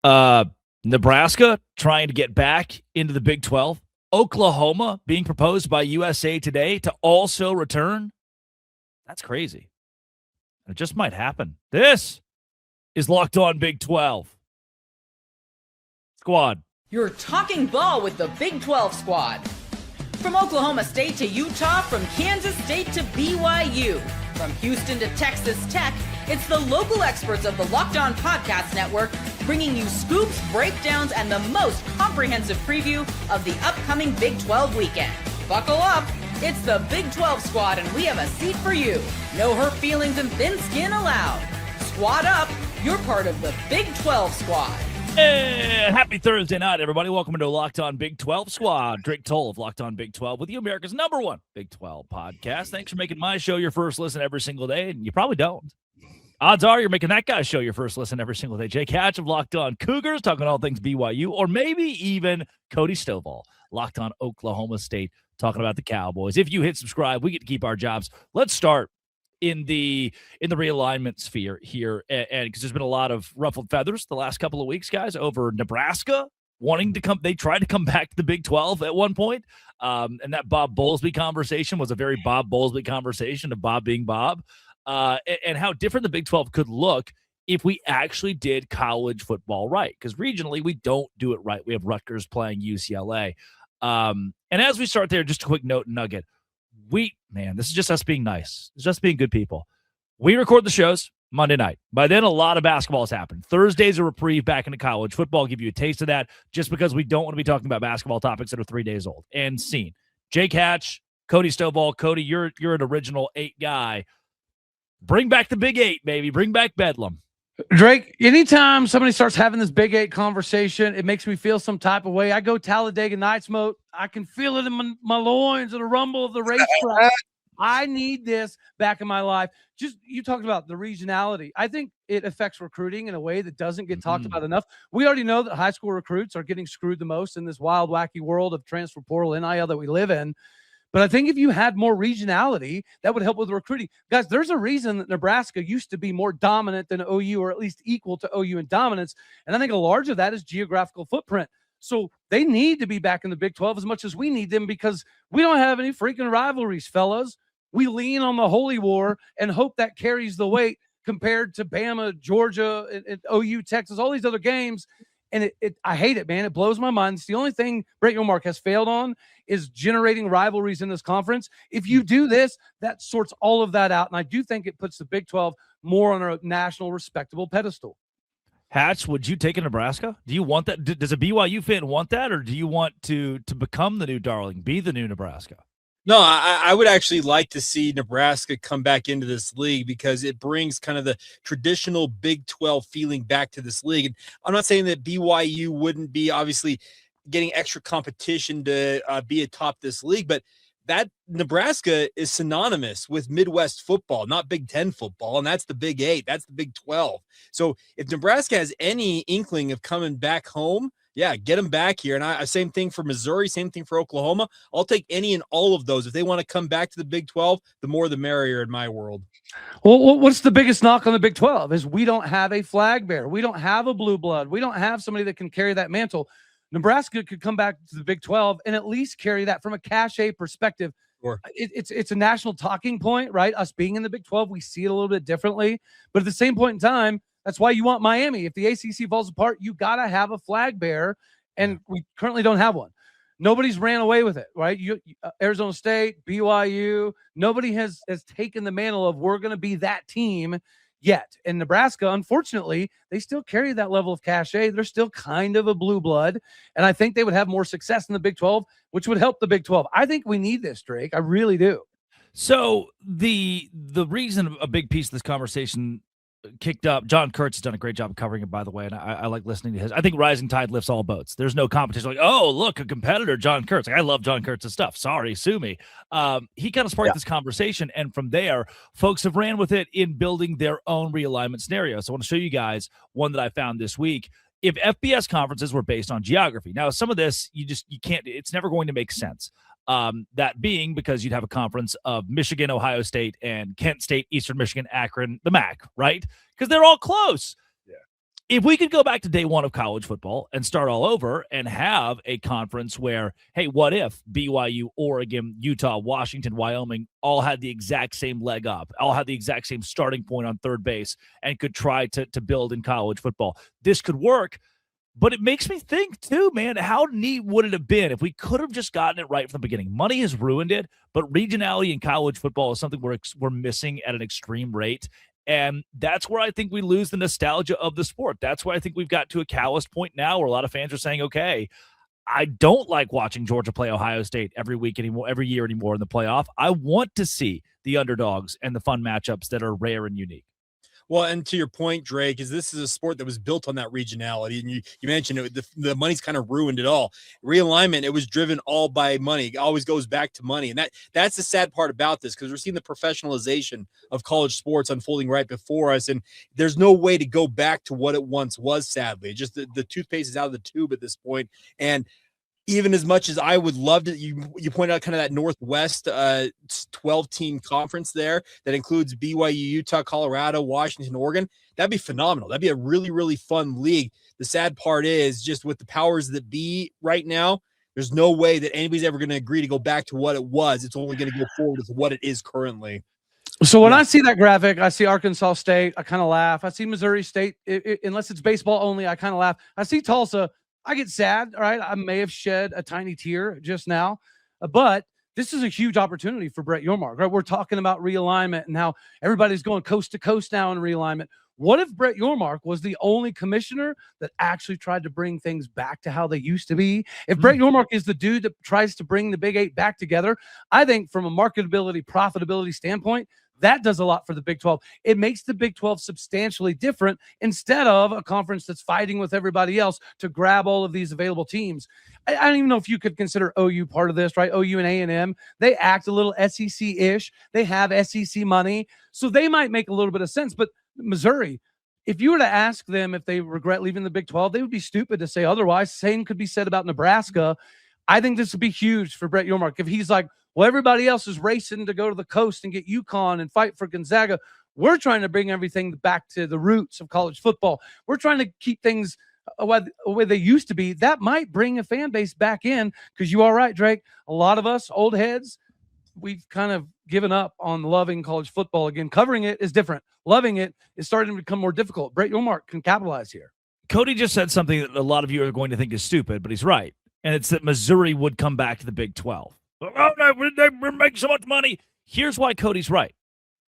Nebraska trying to get back into the Big 12. Oklahoma being proposed by USA Today to also return. That's crazy. It just might happen. This is Locked On Big 12. Squad. You're talking ball with the Big 12 squad. From Oklahoma State to Utah, from Kansas State to BYU, from Houston to Texas Tech, it's the local experts of the Locked On Podcast Network bringing you scoops, breakdowns, and the most comprehensive preview of the upcoming Big 12 weekend. Buckle up. It's the Big 12 squad, and we have a seat for you. No hurt feelings and thin skin allowed. Squad up. You're part of the Big 12 squad. And happy Thursday night, everybody. Welcome to Locked On Big 12 Squad. Drake Toll of Locked On Big 12 with you, America's #1 Big 12 podcast. Thanks for making my show your first listen every single day, and you probably don't. Odds are you're making that guy's show your first listen every single day. Jake Hatch of Locked On Cougars, talking all things BYU, or maybe even Cody Stovall, Locked On Oklahoma State, talking about the Cowboys. If you hit subscribe, we get to keep our jobs. Let's start in the realignment sphere here, and because there's been a lot of ruffled feathers the last couple of weeks, guys, over Nebraska wanting to come. They tried to come back to the Big 12 at one point, and that Bob Bowlesby conversation was a very Bob Bowlesby conversation of Bob being Bob, and how different the Big 12 could look if we actually did college football right, because regionally we don't do it right. We have Rutgers playing UCLA, and as we start there, just a quick note and nugget. This is just us being nice. It's just being good people. We record the shows Monday night. By then, a lot of basketball has happened. Thursday's a reprieve back into college football. Give you a taste of that just because we don't want to be talking about basketball topics that are 3 days old and seen. Jake Hatch, Cody Stovall. Cody, you're an original 8 guy. Bring back the Big 8, baby. Bring back Bedlam. Drake, anytime somebody starts having this Big 8 conversation, it makes me feel some type of way. I go Talladega Nights mode. I can feel it in my loins and the rumble of the racetrack. I need this back in my life. Just, you talked about the regionality. I think it affects recruiting in a way that doesn't get talked about enough. We already know that high school recruits are getting screwed the most in this wild, wacky world of transfer portal NIL that we live in. But I think if you had more regionality, that would help with recruiting. Guys, there's a reason that Nebraska used to be more dominant than OU, or at least equal to OU in dominance. And I think a large of that is geographical footprint. So they need to be back in the Big 12 as much as we need them, because we don't have any freaking rivalries, fellas. We lean on the Holy War and hope that carries the weight compared to Bama, Georgia, and OU, Texas, all these other games. And I hate it, man. It blows my mind. It's the only thing Brett McMurphy has failed on is generating rivalries in this conference. If you do this, that sorts all of that out. And I do think it puts the Big 12 more on a national respectable pedestal. Hatch, would you take a Nebraska? Do you want that? Does a BYU fan want that? Or do you want to become the new darling, be the new Nebraska? No, I would actually like to see Nebraska come back into this league, because it brings kind of the traditional Big 12 feeling back to this league. And I'm not saying that BYU wouldn't be obviously getting extra competition to be atop this league, but that Nebraska is synonymous with Midwest football, not Big 10 football, and that's the Big 8. That's the Big 12. So if Nebraska has any inkling of coming back home, yeah, get them back here. And same thing for Missouri, same thing for Oklahoma. I'll take any and all of those. If they want to come back to the Big 12, the more the merrier in my world. Well, what's the biggest knock on the Big 12 is we don't have a flag bearer. We don't have a blue blood. We don't have somebody that can carry that mantle. Nebraska could come back to the Big 12 and at least carry that from a cachet perspective. Sure. It's a national talking point, right? Us being in the Big 12, we see it a little bit differently. But at the same point in time, that's why you want Miami. If the ACC falls apart, you got to have a flag bearer, and we currently don't have one. Nobody's ran away with it, right? Arizona State, BYU, nobody has taken the mantle of we're going to be that team yet. And Nebraska, unfortunately, they still carry that level of cachet. They're still kind of a blue blood, and I think they would have more success in the Big 12, which would help the Big 12. I think we need this, Drake. I really do. So the reason a big piece of this conversation kicked up. John Kurtz has done a great job of covering it, by the way, and I like listening to his. I think rising tide lifts all boats. There's no competition. Like, oh, look, a competitor, John Kurtz. Like, I love John Kurtz's stuff. Sorry, sue me. He kind of sparked this conversation, and from there, folks have ran with it in building their own realignment scenario. So I want to show you guys one that I found this week. If FBS conferences were based on geography, now some of this you can't. It's never going to make sense. That being because you'd have a conference of Michigan, Ohio State, and Kent State, Eastern Michigan, Akron, the MAC, right? Because they're all close. Yeah. if we could go back to day one of college football and start all over and have a conference where, hey, what if BYU, Oregon, Utah, Washington, Wyoming all had the exact same leg up, all had the exact same starting point on third base and could try to build in college football? This could work, but it makes me think too, man, how neat would it have been if we could have just gotten it right from the beginning? Money has ruined it, but regionality in college football is something we're missing at an extreme rate. And that's where I think we lose the nostalgia of the sport. That's why I think we've got to a callous point now where a lot of fans are saying, okay, I don't like watching Georgia play Ohio State every year anymore in the playoff. I want to see the underdogs and the fun matchups that are rare and unique. Well, and to your point, Drake, is this is a sport that was built on that regionality. And you mentioned it, the money's kind of ruined it all. Realignment, it was driven all by money. It always goes back to money. And that's the sad part about this, because we're seeing the professionalization of college sports unfolding right before us. And there's no way to go back to what it once was, sadly. Just the toothpaste is out of the tube at this point. And even as much as I would love to, you point out kind of that Northwest 12-team conference there that includes BYU, Utah, Colorado, Washington, Oregon. That'd be phenomenal. That'd be a really, really fun league. The sad part is just with the powers that be right now, there's no way that anybody's ever going to agree to go back to what it was. It's only going to go forward with what it is currently. So when I see that graphic, I see Arkansas State, I kind of laugh. I see Missouri State, unless it's baseball only, I kind of laugh. I see Tulsa, I get sad, right? I may have shed a tiny tear just now, but this is a huge opportunity for Brett Yormark, right? We're talking about realignment and how everybody's going coast to coast now in realignment. What if Brett Yormark was the only commissioner that actually tried to bring things back to how they used to be? If Brett Yormark is the dude that tries to bring the Big Eight back together, I think from a marketability, profitability standpoint, that does a lot for the Big 12. It makes the Big 12 substantially different instead of a conference that's fighting with everybody else to grab all of these available teams. I don't even know if you could consider OU part of this, right? OU and A&M, they act a little SEC-ish. They have SEC money, so they might make a little bit of sense. But Missouri, if you were to ask them if they regret leaving the Big 12, they would be stupid to say otherwise. Same could be said about Nebraska. I think this would be huge for Brett Yormark. If he's like, well, everybody else is racing to go to the coast and get UConn and fight for Gonzaga, we're trying to bring everything back to the roots of college football. We're trying to keep things the way they used to be. That might bring a fan base back in, because you are right, Drake. A lot of us old heads, we've kind of given up on loving college football again. Covering it is different. Loving it is starting to become more difficult. Brett Yormark can capitalize here. Cody just said something that a lot of you are going to think is stupid, but he's right. And it's that Missouri would come back to the Big 12. Oh, no, we're making so much money. Here's why Cody's right.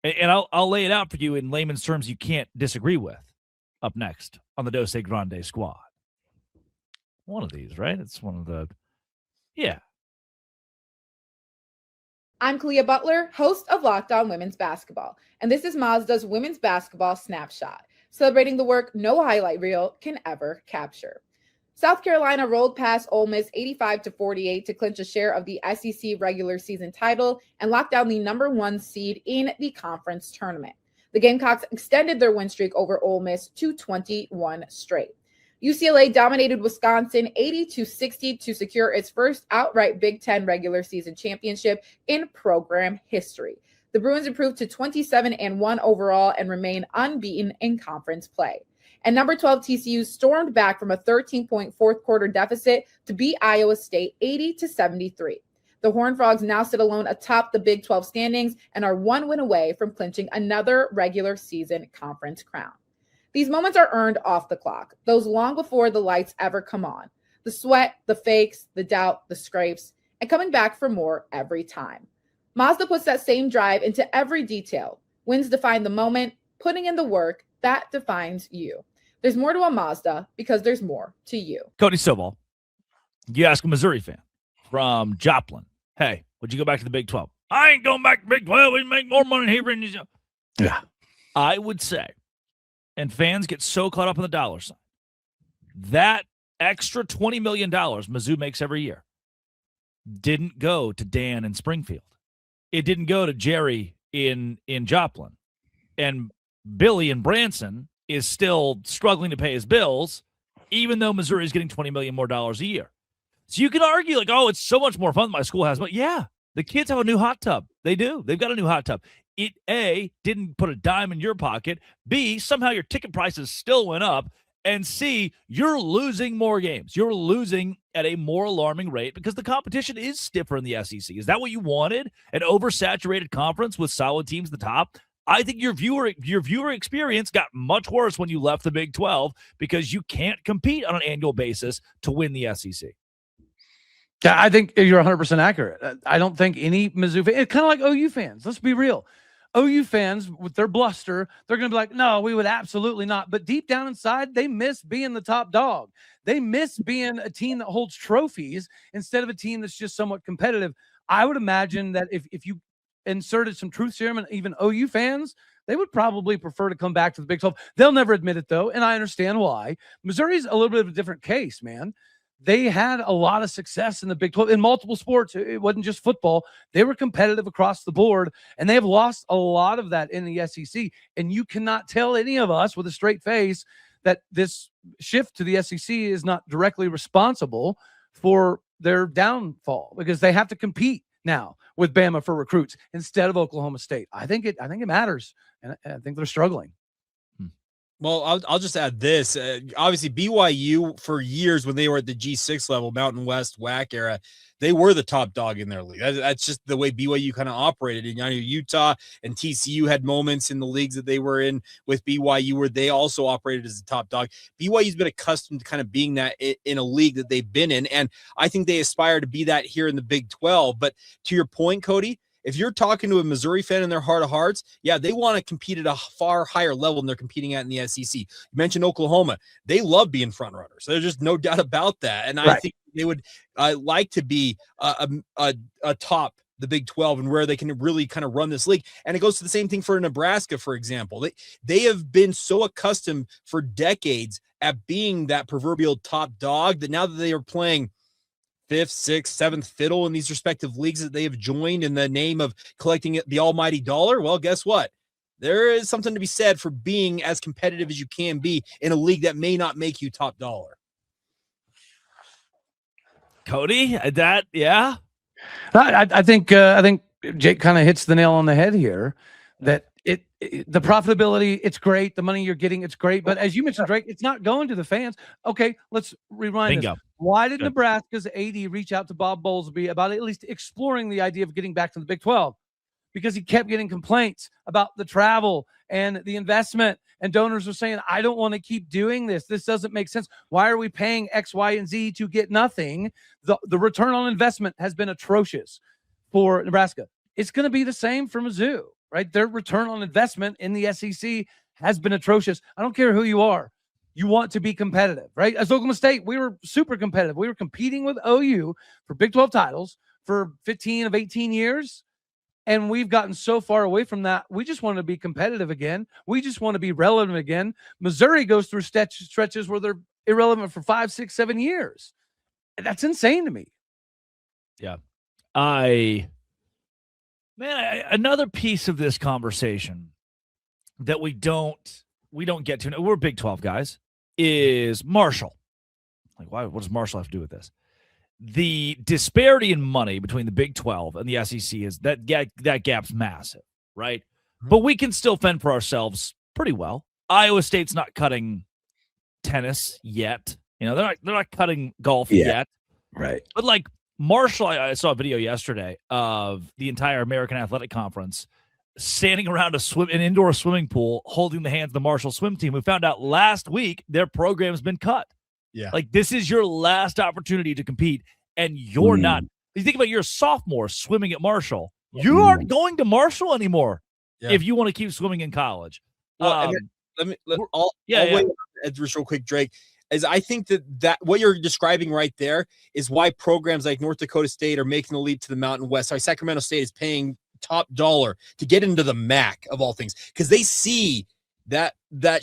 And I'll lay it out for you in layman's terms you can't disagree with. Up next on the Dose Grande Squad. One of these, right? It's one of the, yeah. I'm Kalia Butler, host of Locked On Women's Basketball, and this is Mazda's Women's Basketball Snapshot, celebrating the work no highlight reel can ever capture. South Carolina rolled past Ole Miss 85-48 to clinch a share of the SEC regular season title and lock down the number 1 seed in the conference tournament. The Gamecocks extended their win streak over Ole Miss to 21 straight. UCLA dominated Wisconsin 80-60 to secure its first outright Big Ten regular season championship in program history. The Bruins improved to 27-1 overall and remain unbeaten in conference play. And number 12 TCU stormed back from a 13-point fourth quarter deficit to beat Iowa State 80-73. The Horned Frogs now sit alone atop the Big 12 standings and are 1 win away from clinching another regular season conference crown. These moments are earned off the clock, those long before the lights ever come on. The sweat, the fakes, the doubt, the scrapes, and coming back for more every time. Mazda puts that same drive into every detail. Wins define the moment, putting in the work, that defines you. There's more to a Mazda because there's more to you. Cody Stovall, you ask a Missouri fan from Joplin, hey, would you go back to the Big 12? I ain't going back to Big 12. We make more money here. Yeah. I would say, and fans get so caught up in the dollar sign, that extra $20 million Mizzou makes every year didn't go to Dan in Springfield. It didn't go to Jerry in Joplin. And Billy in Branson is still struggling to pay his bills, even though Missouri is getting $20 million more a year. So you can argue like, oh, it's so much more fun my school has. But yeah, the kids have a new hot tub. They do. They've got a new hot tub. It, A, didn't put a dime in your pocket. B, somehow your ticket prices still went up. And C, you're losing more games. You're losing at a more alarming rate because the competition is stiffer in the SEC. Is that what you wanted? An oversaturated conference with solid teams at the top? I think your viewer experience got much worse when you left the Big 12 because you can't compete on an annual basis to win the SEC. Yeah, I think you're 100% accurate. I don't think any Mizzou fan, it's kind of like OU fans. Let's be real. OU fans, with their bluster, they're going to be like, no, we would absolutely not. But deep down inside, they miss being the top dog. They miss being a team that holds trophies instead of a team that's just somewhat competitive. I would imagine that if you inserted some truth serum and even OU fans, they would probably prefer to come back to the Big 12. They'll never admit it, though, and I understand why. Missouri's a little bit of a different case, man. They had a lot of success in the Big 12 in multiple sports. It wasn't just football. They were competitive across the board, and they have lost a lot of that in the SEC. And you cannot tell any of us with a straight face that this shift to the SEC is not directly responsible for their downfall because they have to compete now with Bama for recruits instead of Oklahoma State. I think it matters, and I think they're struggling. Well, I'll just add this. Obviously, BYU for years when they were at the G6 level, Mountain West WAC era, they were the top dog in their league. That's just the way BYU kind of operated. And Utah and TCU had moments in the leagues that they were in with BYU where they also operated as a top dog. BYU's been accustomed to kind of being that in a league that they've been in, and I think they aspire to be that here in the Big 12. But to your point, Cody, if you're talking to a Missouri fan in their heart of hearts, yeah, they want to compete at a far higher level than they're competing at in the SEC. You mentioned Oklahoma. They love being front runners. There's just no doubt about that. And I think they would like to be atop the Big 12 and where they can really kind of run this league. And it goes to the same thing for Nebraska, for example. They have been so accustomed for decades at being that proverbial top dog that now that they are playing fifth, sixth, seventh fiddle in these respective leagues that they have joined in the name of collecting the almighty dollar, well, guess what? There is something to be said for being as competitive as you can be in a league that may not make you top dollar. Cody, that, yeah. I think Jake kind of hits the nail on the head here that the profitability, it's great. The money you're getting, it's great. But as you mentioned, Drake, it's not going to the fans. Okay, let's rewind this. Why did Nebraska's AD reach out to Bob Bowlesby about at least exploring the idea of getting back to the Big 12? Because he kept getting complaints about the travel and the investment, and donors were saying, I don't want to keep doing this. This doesn't make sense. Why are we paying X, Y, and Z to get nothing? The return on investment has been atrocious for Nebraska. It's going to be the same for Mizzou, right? Their return on investment in the SEC has been atrocious. I don't care who you are. You want to be competitive, right? As Oklahoma State, we were super competitive. We were competing with OU for Big 12 titles for 15 of 18 years. And we've gotten so far away from that. We just want to be competitive again. We just want to be relevant again. Missouri goes through stretches where they're irrelevant for 5, 6, 7 years. That's insane to me. Yeah. Another piece of this conversation that we don't get to, we're Big 12 guys, is Marshall. Like, why? What does Marshall have to do with this? The disparity in money between the Big 12 and the SEC is that gap's massive, right? Mm-hmm. But we can still fend for ourselves pretty well. Iowa State's not cutting tennis yet. They're not cutting golf yet. Right. But like Marshall, I saw a video yesterday of the entire American Athletic Conference standing around an indoor swimming pool, holding the hands of the Marshall swim team. We found out last week their program's been cut. Yeah. Like, this is your last opportunity to compete, and you're not. You think about your sophomore swimming at Marshall. You aren't going to Marshall anymore if you want to keep swimming in college. Well, real quick, Drake, is I think that what you're describing right there is why programs like North Dakota State are making the leap to the Mountain West. Sorry, Sacramento State is paying top dollar to get into the MAC of all things, because they see that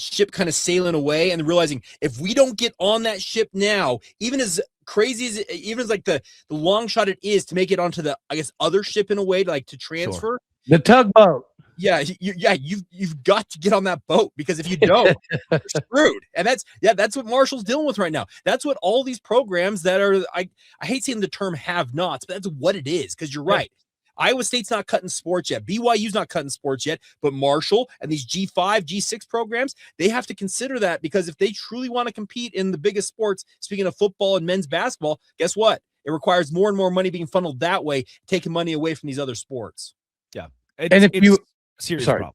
ship kind of sailing away and realizing if we don't get on that ship now, even as crazy as the long shot it is to make it onto the, I guess, other ship in a way, like to transfer. Sure. The tugboat. Yeah, you've got to get on that boat, because if you don't, you're screwed. And that's what Marshall's dealing with right now. That's what all these programs that are, I hate saying the term have-nots, but that's what it is, because you're right. Iowa State's not cutting sports yet. BYU's not cutting sports yet, but Marshall and these G5, G6 programs, they have to consider that, because if they truly want to compete in the biggest sports, speaking of football and men's basketball, guess what? It requires more and more money being funneled that way, taking money away from these other sports. Yeah. And if you a serious sorry. problem.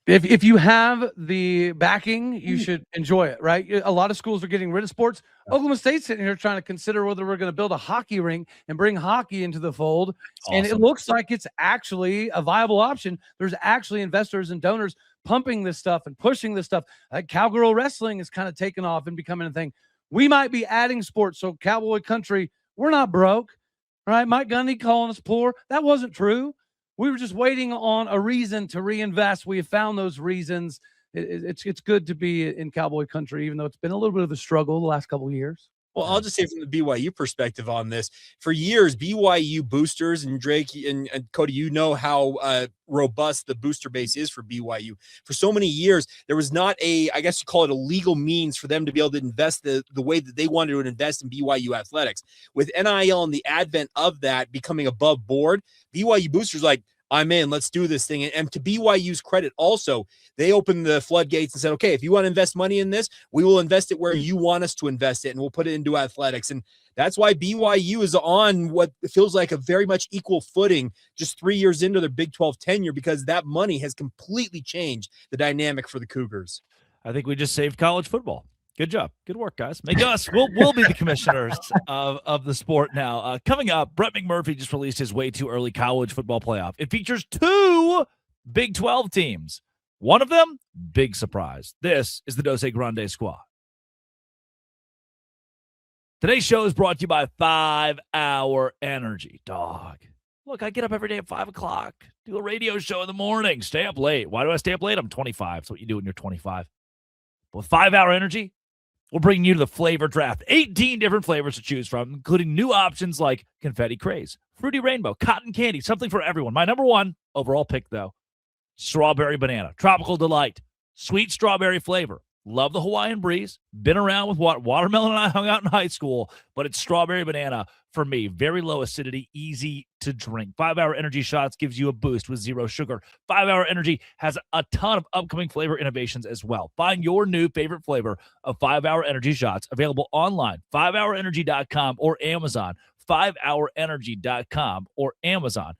If you have the backing, you should enjoy it, right? A lot of schools are getting rid of sports. Oklahoma State's sitting here trying to consider whether we're going to build a hockey rink and bring hockey into the fold. Awesome. And it looks like it's actually a viable option. There's actually investors and donors pumping this stuff and pushing this stuff. Like cowgirl wrestling is kind of taken off and becoming a thing. We might be adding sports. So Cowboy Country, we're not broke, right? Mike Gundy calling us poor. That wasn't true. We were just waiting on a reason to reinvest. We have found those reasons. It's good to be in Cowboy Country, even though it's been a little bit of a struggle the last couple of years. Well, I'll just say from the BYU perspective on this, for years, BYU boosters, and Drake and Cody, you know how robust the booster base is for BYU. For so many years, there was not I guess you call it a legal means for them to be able to invest the way that they wanted to invest in BYU athletics. With NIL and the advent of that becoming above board, BYU boosters like, I'm in, let's do this thing. And to BYU's credit also, they opened the floodgates and said, okay, if you want to invest money in this, we will invest it where you want us to invest it, and we'll put it into athletics. And that's why BYU is on what feels like a very much equal footing just 3 years into their Big 12 tenure, because that money has completely changed the dynamic for the Cougars. I think we just saved college football. Good job. Good work, guys. Make us. We'll be the commissioners of the sport now. Coming up, Brett McMurphy just released his way too early college football playoff. It features 2 Big 12 teams. One of them, big surprise. This is the Dose Grande Squad. Today's show is brought to you by 5 Hour Energy. Dog. Look, I get up every day at 5 o'clock, do a radio show in the morning, stay up late. Why do I stay up late? I'm 25. That's what you do when you're 25. With 5 Hour Energy, we're bringing you to the flavor draft. 18 different flavors to choose from, including new options like Confetti Craze, Fruity Rainbow, Cotton Candy, something for everyone. My number 1 overall pick, though, Strawberry Banana, Tropical Delight, sweet strawberry flavor. Love the Hawaiian Breeze. Been around with Watermelon and I hung out in high school, but it's Strawberry Banana for me. Very low acidity, easy to drink. 5 Hour Energy Shots gives you a boost with 0 sugar. 5 Hour Energy has a ton of upcoming flavor innovations as well. Find your new favorite flavor of 5 Hour Energy Shots available online, 5hourenergy.com or Amazon, 5hourenergy.com or Amazon.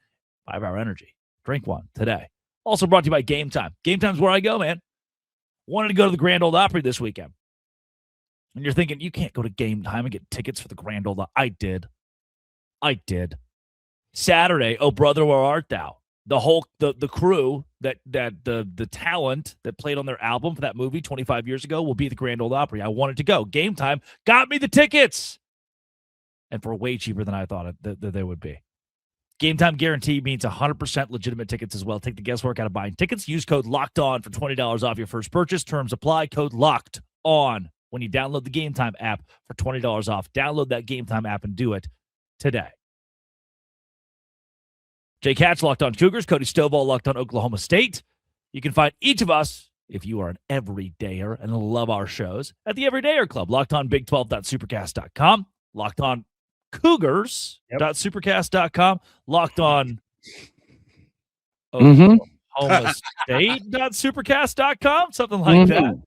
5 Hour Energy. Drink one today. Also brought to you by Game Time. Game Time's where I go, man. Wanted to go to the Grand Ole Opry this weekend. And you're thinking, you can't go to Game Time and get tickets for the Grand Ole Opry. I did. Saturday, Oh Brother, Where Art Thou? The whole the crew that the talent that played on their album for that movie 25 years ago will be at the Grand Ole Opry. I wanted to go. Game Time got me the tickets. And for way cheaper than I thought that they would be. Game Time guarantee means 100% legitimate tickets as well. Take the guesswork out of buying tickets. Use code LOCKEDON for $20 off your first purchase. Terms apply. Code LOCKEDON when you download the Game Time app for $20 off. Download that Game Time app and do it today. Jay Katz, Locked On Cougars. Cody Stovall, Locked On Oklahoma State. You can find each of us, if you are an everydayer and love our shows, at the Everydayer Club. Locked On Big12.supercast.com. Locked On Cougars.supercast.com, Locked On Oklahoma State.supercast.com, something like that,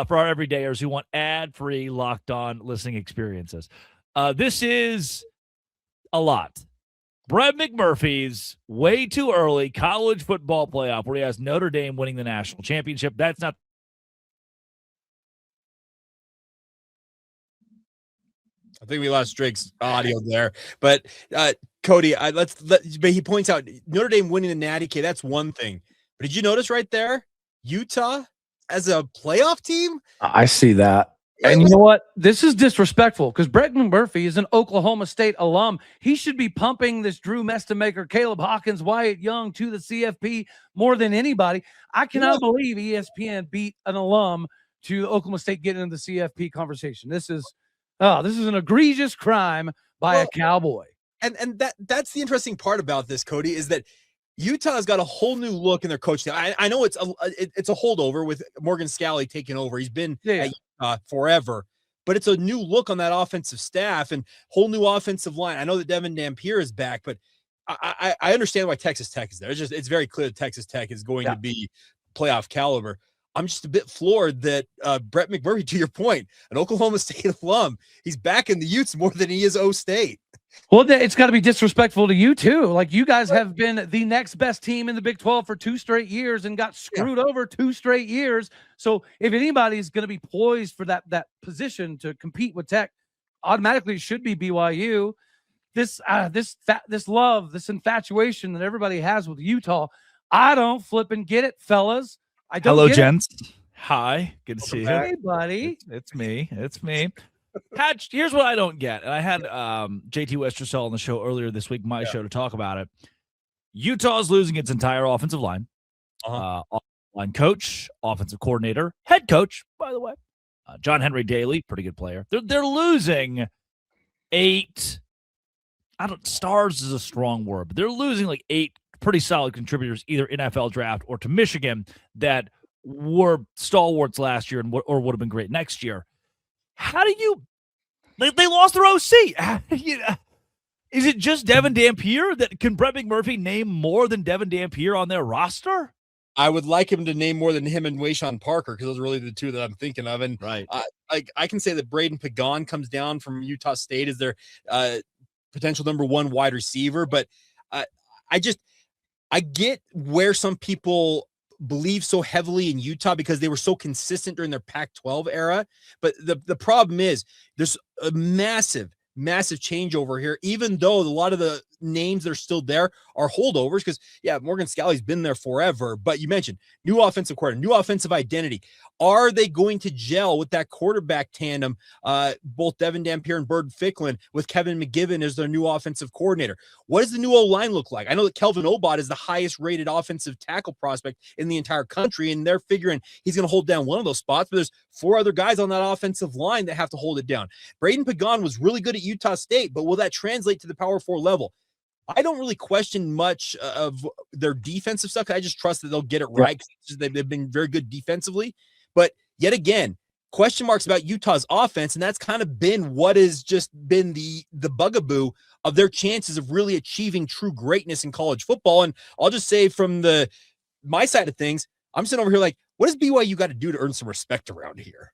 for our everydayers who want ad-free Locked On listening experiences. This is a lot. Brett McMurphy's way too early college football playoff, where he has Notre Dame winning the national championship. That's not. I think we lost Drake's audio there, but Cody, but he points out Notre Dame winning the Natty K. That's one thing, but did you notice right there, Utah as a playoff team? I see that, and you know what? This is disrespectful because Brett McMurphy is an Oklahoma State alum. He should be pumping this Drew Mestemaker, Caleb Hawkins, Wyatt Young to the CFP more than anybody. I cannot believe ESPN beat an alum to Oklahoma State getting into the CFP conversation. This is an egregious crime by a Cowboy. And that's the interesting part about this, Cody, is that Utah's got a whole new look in their coach. I know it's a holdover with Morgan Scalley taking over. He's been at Utah forever, but it's a new look on that offensive staff and whole new offensive line. I know that Devin Dampier is back, but I understand why Texas Tech is there. It's very clear that Texas Tech is going to be playoff caliber. I'm just a bit floored that Brett McMurphy, to your point, an Oklahoma State alum, he's back in the Utes more than he is O State. Well, it's got to be disrespectful to you too. Like, you guys have been the next best team in the Big 12 for 2 straight years and got screwed over 2 straight years. So if anybody's going to be poised for that position to compete with Tech, automatically it should be BYU. This love, this infatuation that everybody has with Utah, I don't flip and get it, fellas. I don't. Hello, get gents. Hi, good to see you. Hey, buddy. It's me. Hatch, here's what I don't get. And I had JT Westercell on the show earlier this week, my show, to talk about it. Utah's losing its entire offensive line. Line coach, offensive coordinator, head coach, by the way. John Henry Daly, pretty good player. They're losing 8. Stars is a strong word, but they're losing like 8 pretty solid contributors, either NFL draft or to Michigan, that were stalwarts last year and or would have been great next year. How do you? They lost their OC. Is it just Devin Dampier? Can Brett McMurphy name more than Devin Dampier on their roster? I would like him to name more than him and Wayshawn Parker, because those are really the 2 that I'm thinking of. And I can say that Braden Pagan comes down from Utah State as their potential number 1 wide receiver, but I get where some people believe so heavily in Utah because they were so consistent during their Pac-12 era. But the problem is there's a massive changeover here, even though a lot of the names that are still there are holdovers, because Morgan Scalley's been there forever. But you mentioned new offensive coordinator, new offensive identity. Are they going to gel with that quarterback tandem, both Devin Dampier and Bird Ficklin, with Kevin McGibbon as their new offensive coordinator? What does the new O-line look like? I know that Kelvin Obot is the highest rated offensive tackle prospect in the entire country, and they're figuring he's going to hold down one of those spots, but there's 4 other guys on that offensive line that have to hold it down. Braden Pagan was really good at Utah State, but will that translate to the Power 4 level? I don't really question much of their defensive stuff. I just trust that they'll get it right. They've been very good defensively. But yet again, question marks about Utah's offense, and that's kind of been what has just been the bugaboo of their chances of really achieving true greatness in college football. And I'll just say from my side of things, I'm sitting over here like, what does BYU got to do to earn some respect around here?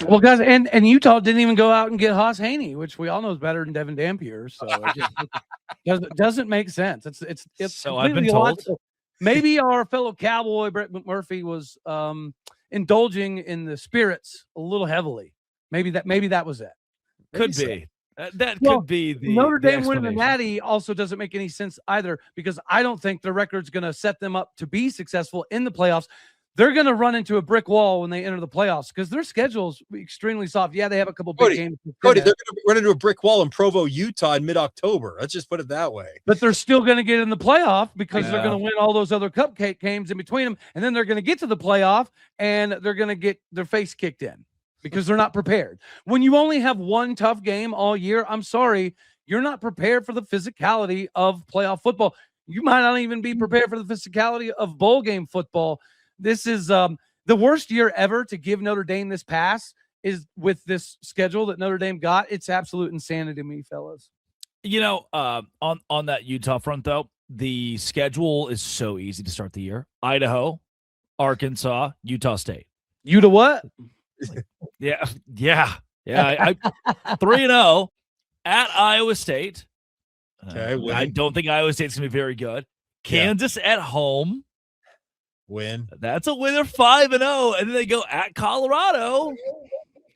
Well, guys, and Utah didn't even go out and get Haas Haney, which we all know is better than Devin Dampier. So it doesn't make sense. It's so I've been told. Illogical. Maybe our fellow Cowboy Brett McMurphy was indulging in the spirits a little heavily. Maybe that was it. Could be. Could be the Notre Dame winning the Natty also doesn't make any sense either, because I don't think the record's going to set them up to be successful in the playoffs. They're going to run into a brick wall when they enter the playoffs because their schedule's extremely soft. Yeah, they have a couple big games. Cody, they're going to run into a brick wall in Provo, Utah in mid-October. Let's just put it that way. But they're still going to get in the playoff because they're going to win all those other cupcake games in between them, and then they're going to get to the playoff, and they're going to get their face kicked in because they're not prepared. When you only have one tough game all year, I'm sorry, you're not prepared for the physicality of playoff football. You might not even be prepared for the physicality of bowl game football. This is the worst year ever to give Notre Dame this pass is with this schedule that Notre Dame got. It's absolute insanity to me, fellas. You know, on that Utah front, though, the schedule is so easy to start the year. Idaho, Arkansas, Utah State. Utah what? Yeah. 3-0 at Iowa State. Okay, I don't think Iowa State's going to be very good. Kansas at home. Win. That's a win. They're 5-0, and then they go at Colorado.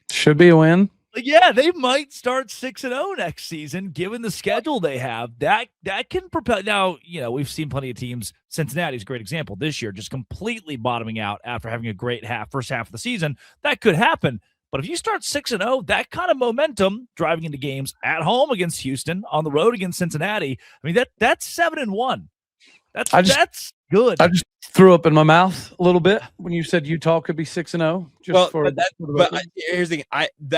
Should be a win. Yeah, they might start 6-0 next season, given the schedule they have. That can propel. Now, you know, we've seen plenty of teams. Cincinnati's a great example this year, just completely bottoming out after having a great first half of the season. That could happen. But if you start 6-0, that kind of momentum driving into games at home against Houston, on the road against Cincinnati. I mean, that's 7-1. That's good. I just threw up in my mouth a little bit when you said Utah could be 6-0. Here's the thing.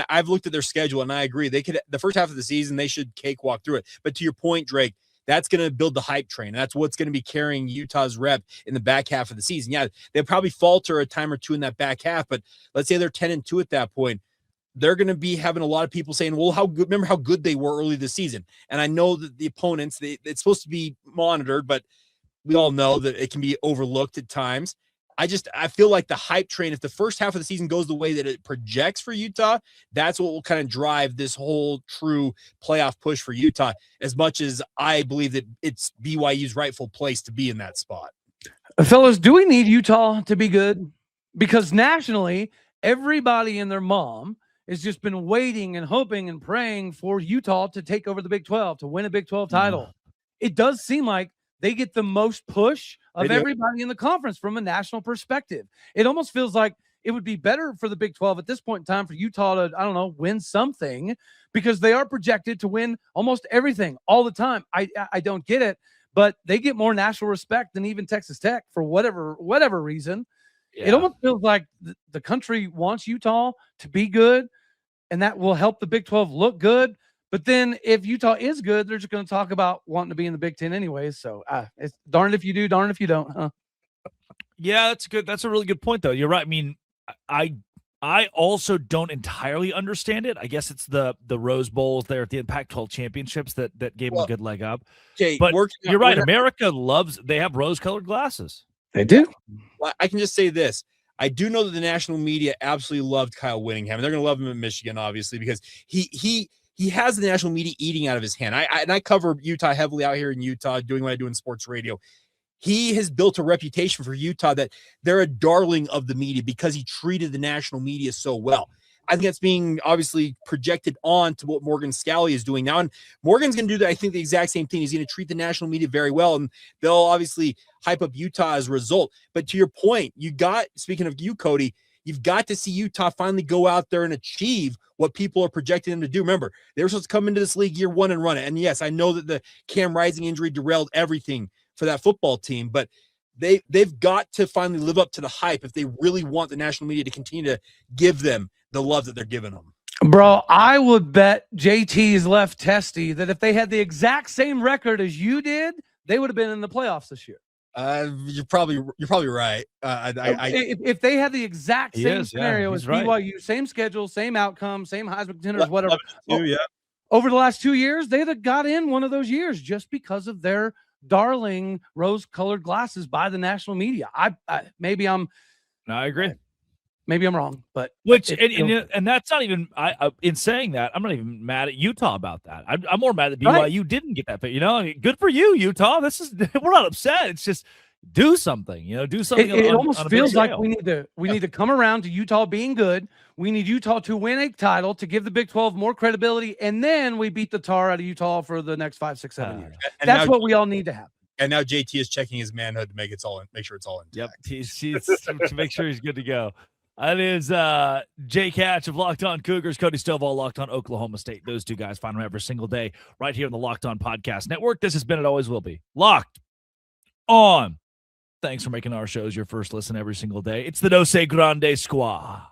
I've looked at their schedule and I agree. They could, the first half of the season, they should cakewalk through it. But to your point, Drake, that's going to build the hype train. That's what's going to be carrying Utah's rep in the back half of the season. Yeah, they'll probably falter a time or two in that back half, but let's say they're 10-2 at that point. they're going to be having a lot of people saying, well, remember how good they were early this season. And I know that the opponents, it's supposed to be monitored, but we all know that it can be overlooked at times. I feel like the hype train, if the first half of the season goes the way that it projects for Utah, that's what will kind of drive this whole true playoff push for Utah, as much as I believe that it's BYU's rightful place to be in that spot. Fellas, do we need Utah to be good? Because nationally, everybody and their mom has just been waiting and hoping and praying for Utah to take over the Big 12, to win a Big 12 title. It does seem like they get the most push of everybody in the conference from a national perspective. It almost feels like it would be better for the Big 12 at this point in time for Utah to, I don't know, win something, because they are projected to win almost everything all the time. I don't get it, but they get more national respect than even Texas Tech for whatever reason. Yeah. It almost feels like the country wants Utah to be good, and that will help the Big 12 look good. But then if Utah is good, they're just going to talk about wanting to be in the Big 10 anyways. So it's darned if you do, darned if you don't, huh? Yeah, that's good. That's a really good point, though. You're right. I mean, I also don't entirely understand it. I guess it's the Rose Bowls there at the Pac-12 championships that gave them a good leg up. Okay, but you're right. America they have rose-colored glasses. They do. Well, I can just say this. I do know that the national media absolutely loved Kyle Whittingham, and they're going to love him in Michigan, obviously, because he has the national media eating out of his hand. I cover Utah heavily out here in Utah, doing what I do in sports radio. He has built a reputation for Utah that they're a darling of the media because he treated the national media so well. I think that's being obviously projected on to what Morgan Scalley is doing now. And Morgan's going to do, I think, the exact same thing. He's going to treat the national media very well, and they'll obviously hype up Utah as a result. But to your point, speaking of you, Cody, you've got to see Utah finally go out there and achieve what people are projecting them to do. Remember, they were supposed to come into this league year one and run it. And yes, I know that the Cam Rising injury derailed everything for that football team, but they've got to finally live up to the hype if they really want the national media to continue to give them the love that they're giving them. Bro, I would bet JT's left testy that if they had the exact same record as you did, they would have been in the playoffs this year. You're probably right. If they had the exact same scenario as BYU, same schedule, same outcome, same Heisman contenders, whatever. Over the last 2 years, they'd have got in one of those years just because of their darling rose-colored glasses by the national media. I agree. Maybe I'm wrong, but and that's not even. In saying that, I'm not even mad at Utah about that. I'm more mad that BYU didn't get that. But good for you, Utah. We're not upset. It's just do something. Do something. It almost feels like we need to come around to Utah being good. We need Utah to win a title to give the Big 12 more credibility, and then we beat the tar out of Utah for the next 5, 6, 7 years. That's what we all need to happen. And now JT is checking his manhood to make sure it's all in. Yep, he's to make sure he's good to go. That is Jake Hatch of Locked On Cougars, Cody Stovall, Locked On Oklahoma State. Those two guys find them every single day right here on the Locked On Podcast Network. This has been, it always will be, Locked On. Thanks for making our shows your first listen every single day. It's the No Say Grande Squad.